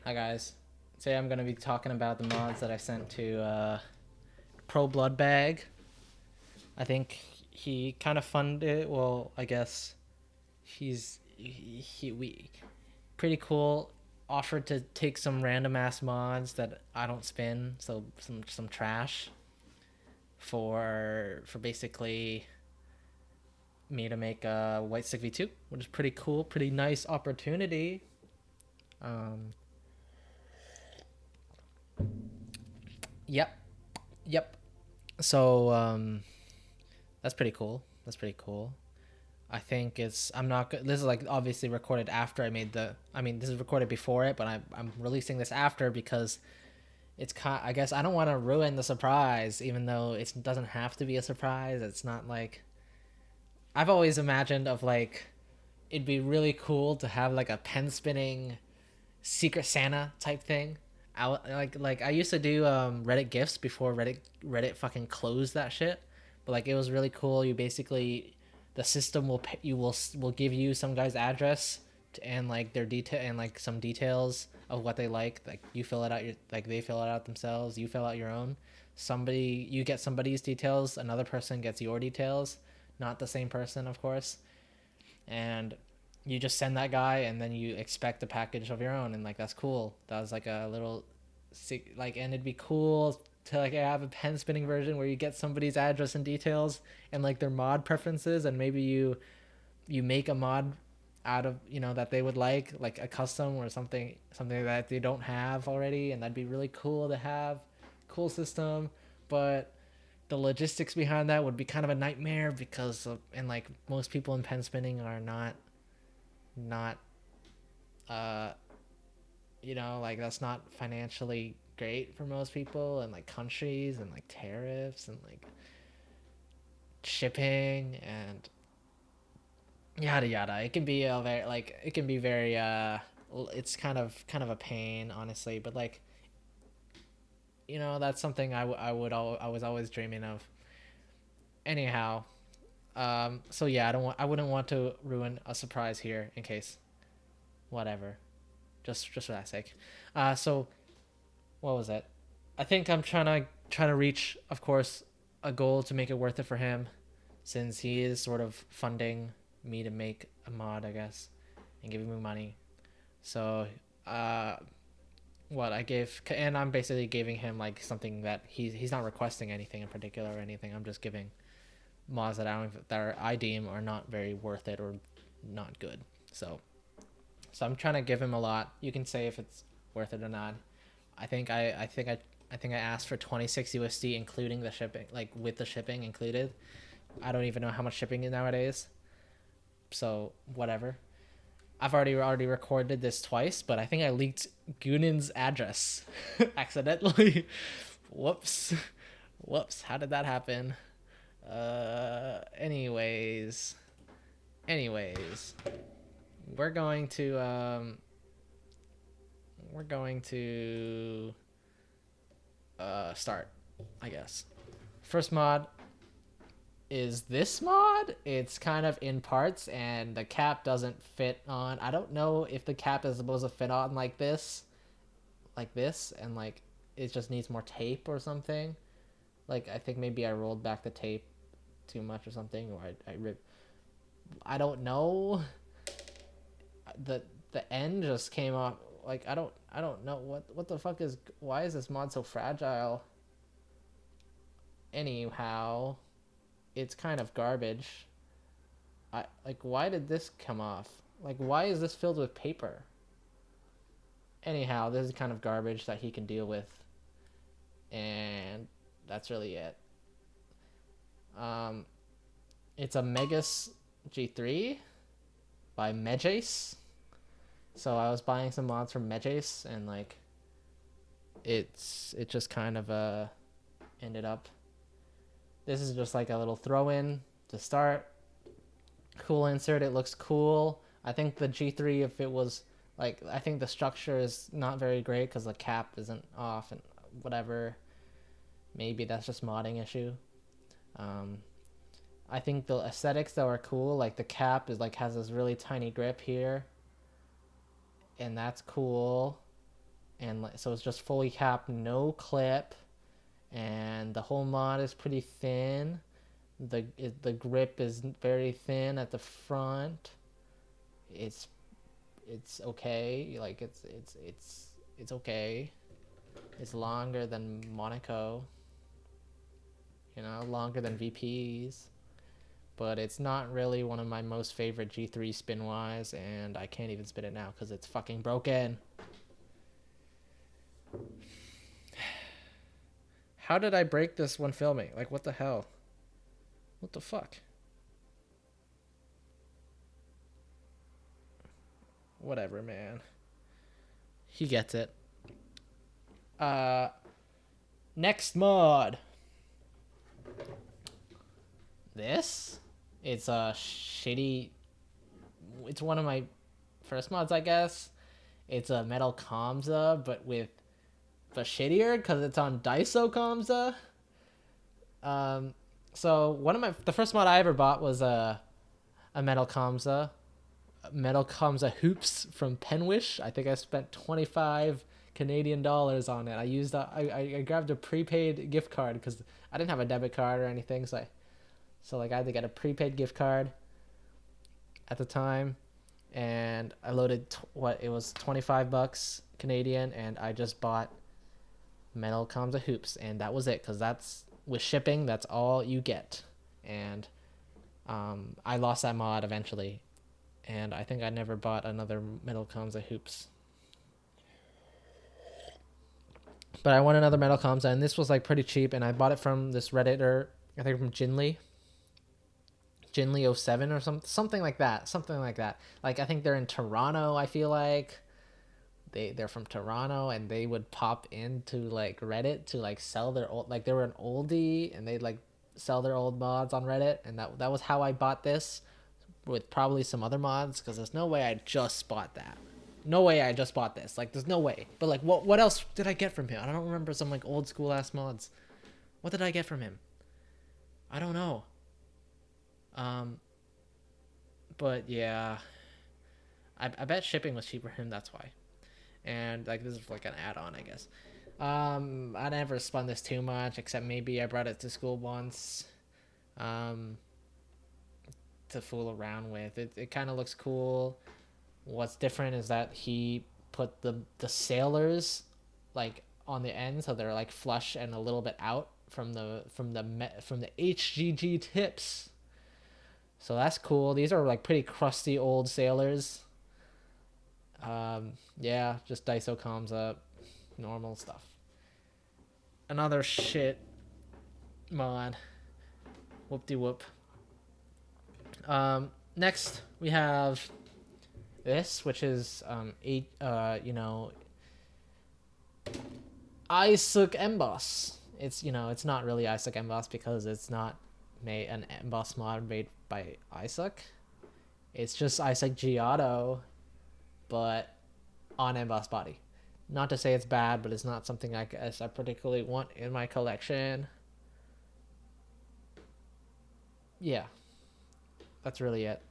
Hi guys. Today I'm gonna be talking about the mods that I sent to Pro Blood Bag. I think he kind of funded it. Well, I guess we pretty cool. Offered to take some random ass mods that I don't spin, so some trash for basically me to make a White Stick V2, which is pretty cool, pretty nice opportunity. Um, yep, yep. So that's pretty cool. That's pretty cool. I think it's I'm not this is like obviously recorded after I made the I mean this is recorded before it, but I'm releasing this after because it's kind I guess I don't want to ruin the surprise even though it doesn't have to be a surprise. It's not like I've always imagined of like it'd be really cool to have like a pen spinning Secret Santa type thing. Like I used to do Reddit gifts before Reddit fucking closed that shit. But like it was really cool. You basically the system will pay, you will give you some guy's address and like their detail and like some details of what they like you fill it out like they fill it out themselves, you fill out your own. Somebody you get somebody's details, another person gets your details, not the same person of course. And you just send that guy and then you expect a package of your own, and like that's cool. That was like a little like, and it'd be cool to like have a pen spinning version where you get somebody's address and details and like their mod preferences, and maybe you make a mod out of that they would like a custom or something that they don't have already, and that'd be really cool to have. Cool system. But the logistics behind that would be kind of a nightmare because and like most people in pen spinning are not uh like that's not financially great for most people, and like countries and like tariffs and like shipping and yada yada. It can be a very like it can be very it's kind of a pain honestly, but like that's something I was always dreaming of. Anyhow, so yeah, I wouldn't want to ruin a surprise here in case whatever, just for that sake. So what was it? I think I'm trying to reach, of course, a goal to make it worth it for him, since he is sort of funding me to make a mod, I guess, and giving me money. So, uh, what I gave, and I'm basically giving him like something that he's not requesting anything in particular or anything. I'm just giving mods that I deem are not very worth it or not good. So I'm trying to give him a lot. You can say if it's worth it or not. I think I asked for 26 USD including the shipping, like with the shipping included. I don't even know how much shipping is nowadays. So whatever. I've already recorded this twice, but I think I leaked Gunin's address accidentally. Whoops. Whoops. How did that happen? Anyways. Anyways. We're going to start, I guess. First mod is this mod. It's kind of in parts, and the cap doesn't fit on. I don't know if the cap is supposed to fit on like this, and like it just needs more tape or something. Like I think maybe I rolled back the tape too much or something, or I ripped. I don't know. The the end just came off. Like I don't know what the fuck is. Why is this mod so fragile? Anyhow, it's kind of garbage. I like why did this come off? Like why is this filled with paper? Anyhow, this is kind of garbage that he can deal with, and that's really it. Um, it's a Megas G3 by Mejace. So I was buying some mods from Mejace, and like it just kind of ended up. This is just like a little throw in to start. Cool insert. It looks cool. I think the G3, if it was like, I think the structure is not very great because the cap isn't off and whatever. Maybe that's just modding issue. Um, I think the aesthetics though are cool. Like the cap is like has this really tiny grip here, and that's cool. and so it's just fully capped, no clip, and the whole mod is pretty thin. The grip is very thin at the front. It's it's okay. Like it's okay. It's longer than Monaco. Longer than VPs. But it's not really one of my most favorite G3 spin wise, and I can't even spin it now because it's fucking broken. How did I break this when filming? Like, what the hell? What the fuck? Whatever, man. He gets it. Next mod. This? It's a shitty. It's one of my first mods, I guess. It's a Metal Kamsa, but shittier because it's on Daiso Kamsa. So the first mod I ever bought was a Metal Kamsa hoops from Penwish. I think I spent 25 Canadian dollars on it. I grabbed a prepaid gift card because I didn't have a debit card or anything, so I had to get a prepaid gift card at the time, and I loaded it was $25 Canadian, and I just bought Metal Kamsa hoops, and that was it, because that's with shipping, that's all you get. And I lost that mod eventually, and I think I never bought another Metal Kamsa hoops. But I want another Metal Kamsa, and this was like pretty cheap, and I bought it from this Redditor, I think from Jinli 07 or something like that. Like, I think they're in Toronto. I feel like they're from Toronto, and they would pop into like Reddit to like sell their old, like they were an oldie, and they'd like sell their old mods on Reddit, and that was how I bought this, with probably some other mods, because there's no way I just bought that. No way I just bought this. Like, there's no way. But like, what else did I get from him? I don't remember some like old school ass mods. What did I get from him? I don't know. But yeah, I bet shipping was cheaper for him. That's why. And like, this is like an add-on, I guess. I never spun this too much, except maybe I brought it to school once, to fool around with. It kind of looks cool. What's different is that he put the sailors like on the end, so they're like flush and a little bit out from the HGG tips. So that's cool. These are like pretty crusty old sailors. Yeah, just Daiso Kamsa, normal stuff. Another shit mod. Whoop-de-whoop. Next we have this, which is Isaac Emboss. It's not really Isaac Emboss because it's not an Emboss mod made by Isaac. It's just Isaac Giotto, but on Emboss body. Not to say it's bad, but it's not something I particularly want in my collection. Yeah, that's really it.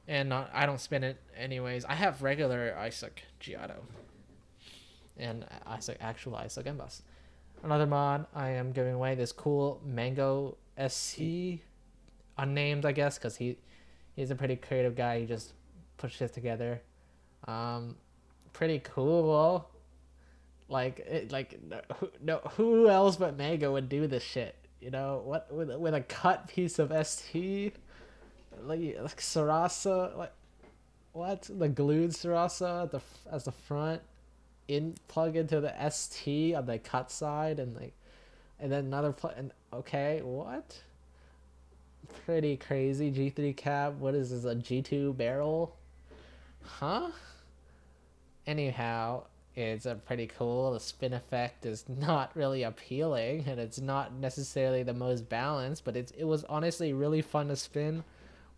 And I don't spin it anyways. I have regular Isaac Giotto and actual Isaac Emboss. Another mod I am giving away, this cool Mango SC, unnamed, I guess, because he's a pretty creative guy. He just puts shit together. Pretty cool. Who else but Mango would do this shit? What, with a cut piece of ST, like Sarasa, like what, the glued Sarasa as the front, plug into the ST on the cut side, and then another plug. And okay, what? Pretty crazy. G3 cab. What is this? A G2 barrel? Huh? Anyhow, it's a pretty cool. The spin effect is not really appealing, and it's not necessarily the most balanced, but it was honestly really fun to spin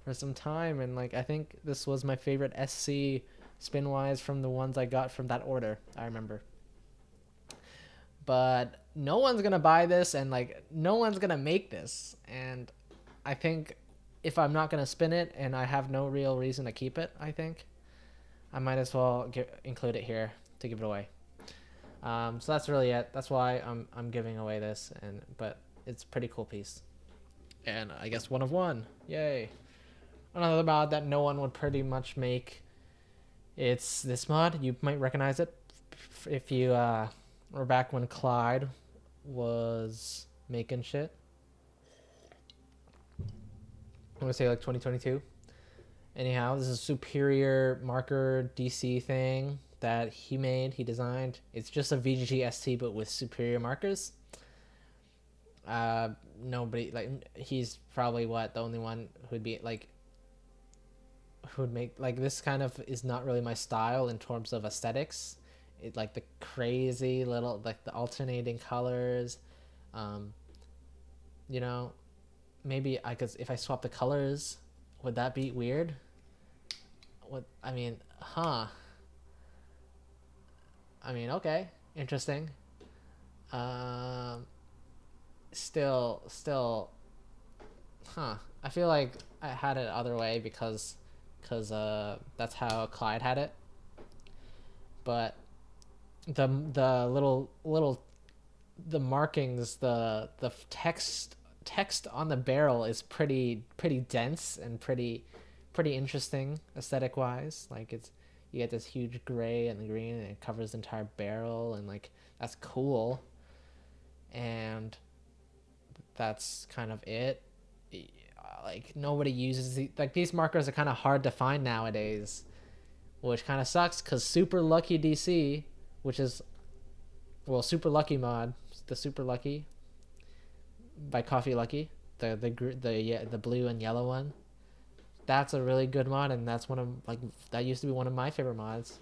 for some time, and like, I think this was my favorite SC spin wise from the ones I got from that order, I remember. But no one's gonna buy this, and like, no one's gonna make this, and I think if I'm not gonna spin it, and I have no real reason to keep it, I think I might as well include it here to give it away. So that's really it. That's why I'm giving away this, but it's a pretty cool piece. And I guess one of one. Yay. Another mod that no one would pretty much make. It's this mod. You might recognize it if you were back when Clyde was making shit. I'm gonna say like 2022. Anyhow, this is a superior marker DC thing that he made, he designed. It's just a VGG ST but with superior markers. Nobody, like, he's probably the only one who'd be like, who'd make, like, this kind of is not really my style in terms of aesthetics. It, like, the crazy little, like, the alternating colors. You know, maybe I could, if I swap the colors, would that be weird? What, I mean, okay, interesting. Still, I feel like I had it other way because that's how Clyde had it. But the little the markings, the text on the barrel is pretty dense and pretty interesting aesthetic wise. Like, it's, you get this huge gray and the green and it covers the entire barrel, and like, that's cool. And that's kind of it. Like, nobody uses these markers are kind of hard to find nowadays, which kind of sucks because Super Lucky DC, which is, well, Super Lucky mod, the Super Lucky by Coffee Lucky, the blue and yellow one, that's a really good mod, and that's one of, like, that used to be one of my favorite mods,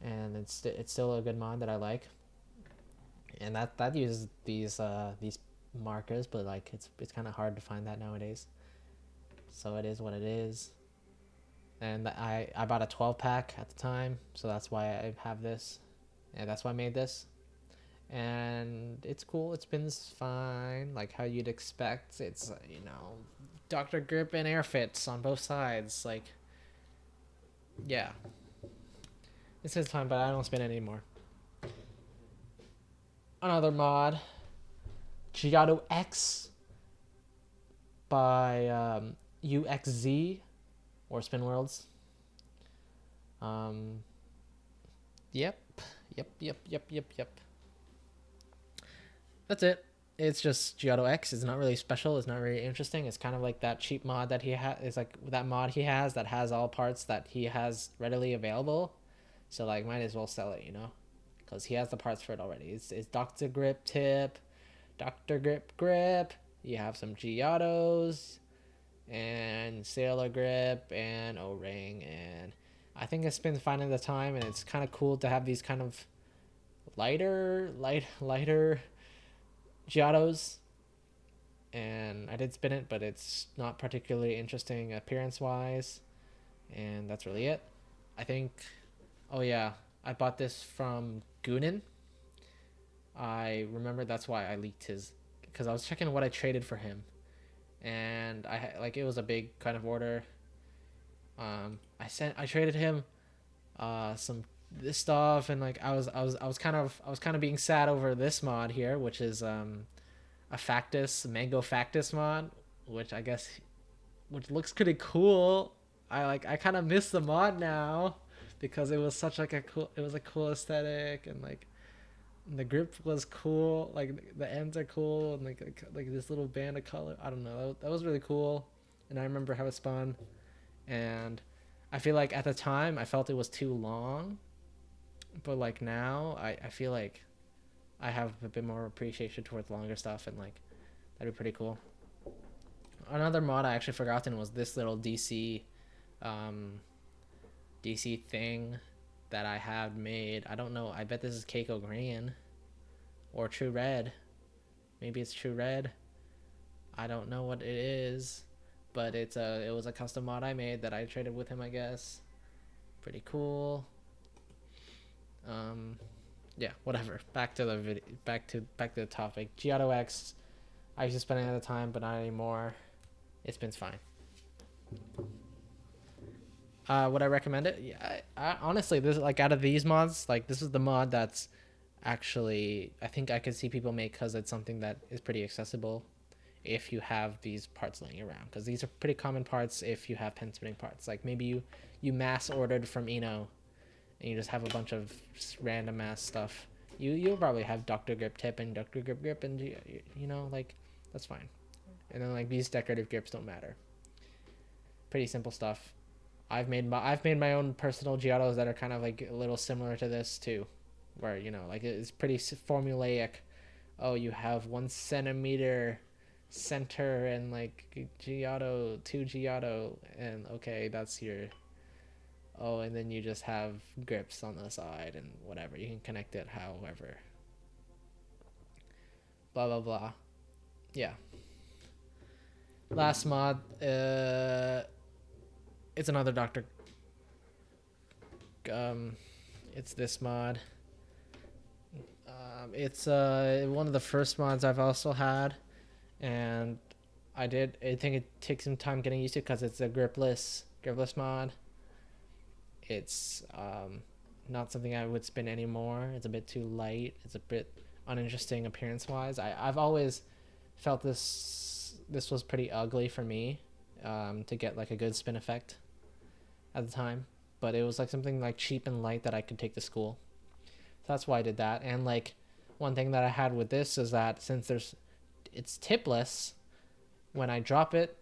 and it's still a good mod that I like. And that uses these markers, but like, it's kind of hard to find that nowadays, so it is what it is. And I bought a 12-pack at the time, so that's why I have this, and that's why I made this. And it's cool. It spins fine, like how you'd expect. It's, Dr. Grip and air fits on both sides. Like, yeah, it spins fine, but I don't spin it anymore. Another mod, Giotto X by UXZ or Spin Worlds. Yep. That's it. It's just Giotto X. It's not really special. It's not really interesting. It's kind of like that cheap mod that he has. It's like that mod he has that has all parts that he has readily available. So, like, might as well sell it, because he has the parts for it already. It's Dr. Grip tip, Dr. Grip. You have some Giottos and Sailor Grip and O-ring, and I think it spins fine at the time, and it's kind of cool to have these kind of lighter Giottos. And I did spin it, but it's not particularly interesting appearance wise, and that's really it. I think, oh yeah, I bought this from Goonin. I remember that's why I leaked his, because I was checking what I traded for him, and it was a big kind of order. I traded him some this stuff, and like I was kind of being sad over this mod here, which is a Mango Factus mod, which looks pretty cool. I kind of miss the mod now because it was such like a cool aesthetic, and like the grip was cool, like the ends are cool, and like this little band of color. I don't know, that was really cool, and I remember how it spun, and I feel like at the time I felt it was too long, but like now I feel like I have a bit more appreciation towards longer stuff, and like that'd be pretty cool. Another mod I actually forgotten was this little DC thing that I have made. I don't know. I bet this is Keiko Green or True Red. Maybe it's True Red. I don't know what it is, but it was a custom mod I made that I traded with him, I guess. Pretty cool. Yeah, whatever. Back to the video. Back to the topic. Giotto X. I used to spend it at the time, but not anymore. It spins fine. Would I recommend it? Yeah, honestly, this, like, out of these mods, like, this is the mod that's actually, I think I could see people make, because it's something that is pretty accessible if you have these parts laying around, because these are pretty common parts if you have pen spinning parts. Like, maybe you mass ordered from Eno and you just have a bunch of just random ass stuff. You'll probably have Dr. Grip Tip and Dr. Grip Grip, and you know, like, that's fine. And then, like, these decorative grips don't matter. Pretty simple stuff. I've made my own personal Giottos that are kind of like a little similar to this too, where, you know, like, it's pretty formulaic. Oh, you have 1 centimeter center and, like, Giotto, 2 Giotto, and okay, that's your. Oh, and then you just have grips on the side and whatever. You can connect it however. Blah blah blah. Yeah. Last mod. It's another Doctor. Um, it's this mod. It's one of the first mods I've also had, and I think it takes some time getting used to, because it's a gripless mod. It's not something I would spin anymore. It's a bit too light. It's a bit uninteresting appearance wise. I've always felt this was pretty ugly for me, to get like a good spin effect at the time. But it was like something like cheap and light that I could take to school. So that's why I did that. And, like, one thing that I had with this is that since it's tipless, when I drop it,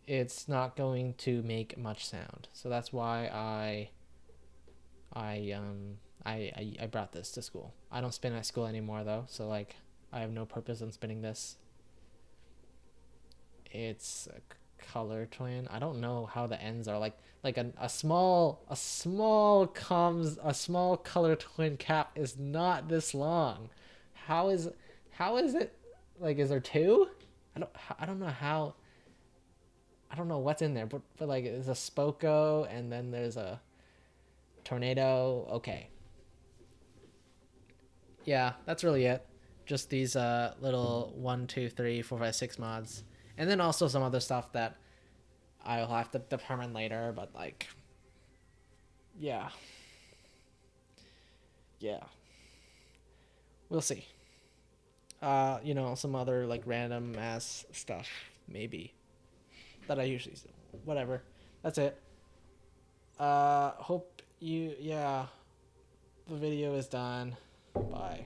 it's not going to make much sound. So that's why I brought this to school. I don't spin at school anymore though, so, like, I have no purpose in spinning this. It's a color twin. I don't know how the ends are, like a small color twin cap is not this long. How is it, like, is there two? I don't know how. I don't know what's in there, but like, there's a Spoko and then there's a Tornado. Okay. Yeah, that's really it. Just these little 1, 2, 3, 4, 5, 6 mods. And then also some other stuff that I'll have to determine later, but, like, yeah. Yeah. We'll see. You know, some other, like, random ass stuff, maybe. That I usually do. Whatever. That's it. Hope you, yeah. The video is done. Bye.